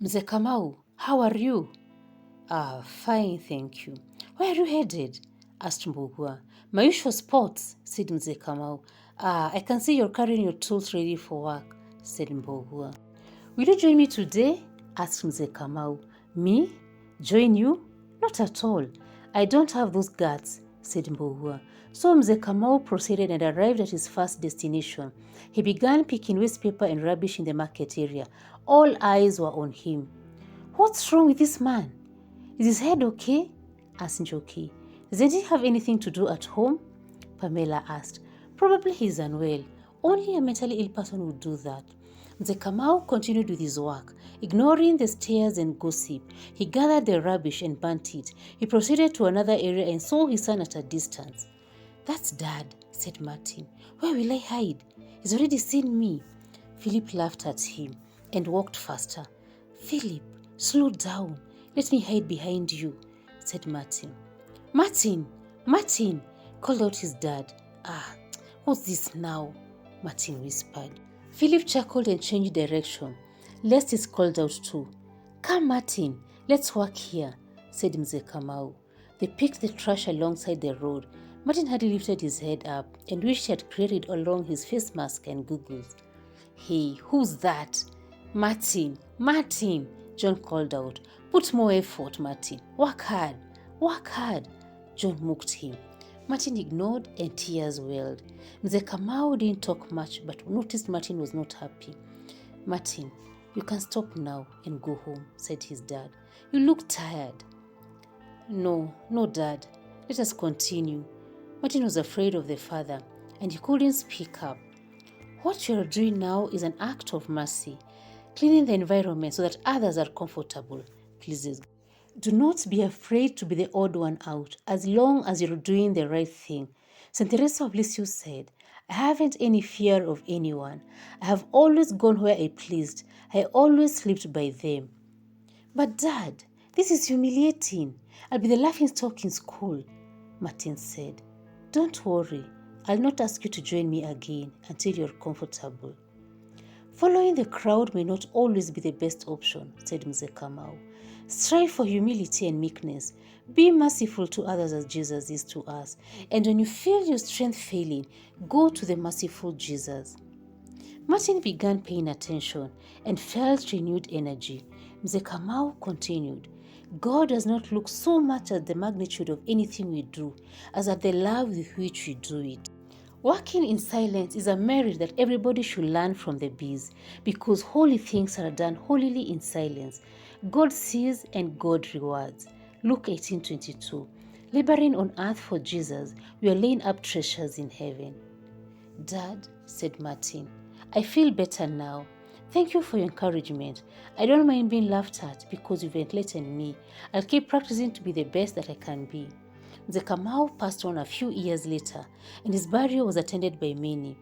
Mzee Kamau, how are you? Fine, thank you. Where are you headed? Asked Mbugua. My usual spots, said Mzee Kamau. I can see you're carrying your tools ready for work, said Mbugua. Will you join me today? Asked Mzee Kamau. Me? Join you? Not at all. I don't have those guts, said Mbugua. So Mzee Kamau proceeded and arrived at his first destination. He began picking waste paper and rubbish in the market area. All eyes were on him. What's wrong with this man? Is his head okay? Asked Njoki. Doesn't he have anything to do at home? Pamela asked. Probably he's unwell. Only a mentally ill person would do that. Mzee Kamau continued with his work. Ignoring the stares and gossip, he gathered the rubbish and burnt it. He proceeded to another area and saw his son at a distance. That's Dad, said Martin. Where will I hide? He's already seen me. Philip laughed at him and walked faster. Philip, slow down. Let me hide behind you, said Martin. Martin! Martin! Called out his dad. What's this now? Martin whispered. Philip chuckled and changed direction. Les is called out too. Come, Martin, let's work here, said Mzee Kamau. They picked the trash alongside the road. Martin had lifted his head up and wished he had created along his face mask and goggles. Hey, who's that? Martin, Martin, John called out. Put more effort, Martin. Work hard. Work hard. John mocked him. Martin ignored and tears welled. Mzee Kamau didn't talk much but noticed Martin was not happy. Martin, you can stop now and go home, said his dad. You look tired. No, Dad. Let us continue. Martin was afraid of the father and he couldn't speak up. What you are doing now is an act of mercy. Cleaning the environment so that others are comfortable. Please do not be afraid to be the odd one out as long as you're doing the right thing. St. Teresa of Lisieux said, I haven't any fear of anyone. I have always gone where I pleased. I always lived by them. But Dad, this is humiliating. I'll be the laughingstock in school, Martin said. Don't worry. I'll not ask you to join me again until you're comfortable. Following the crowd may not always be the best option, said Mzee Kamau. Strive for humility and meekness. Be merciful to others as Jesus is to us. And when you feel your strength failing, go to the merciful Jesus. Martin began paying attention and felt renewed energy. Mzee Kamau continued. God does not look so much at the magnitude of anything we do as at the love with which we do it. Working in silence is a merit that everybody should learn from the bees, because holy things are done holily in silence. God sees and God rewards. Luke 18:22. Laboring on earth for Jesus, we are laying up treasures in heaven. Dad, said Martin, I feel better now. Thank you for your encouragement. I don't mind being laughed at because you've enlightened me. I'll keep practicing to be the best that I can be. Mzee Kamau passed on a few years later, and his burial was attended by many.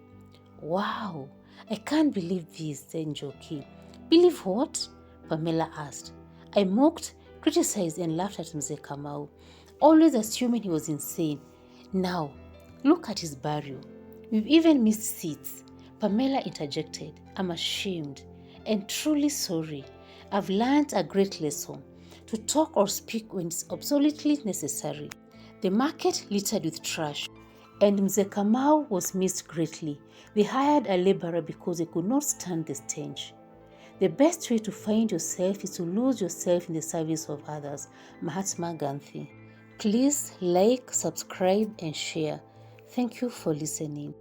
Wow, I can't believe this, said Njoki. Believe what? Pamela asked. I mocked, criticized, and laughed at Mzee Kamau, always assuming he was insane. Now, look at his burial. We've even missed seats. Pamela interjected. I'm ashamed and truly sorry. I've learned a great lesson, to talk or speak when it's absolutely necessary. The market littered with trash, and Mzee Kamau was missed greatly. They hired a laborer because they could not stand the stench. The best way to find yourself is to lose yourself in the service of others. Mahatma Gandhi. Please like, subscribe, and share. Thank you for listening.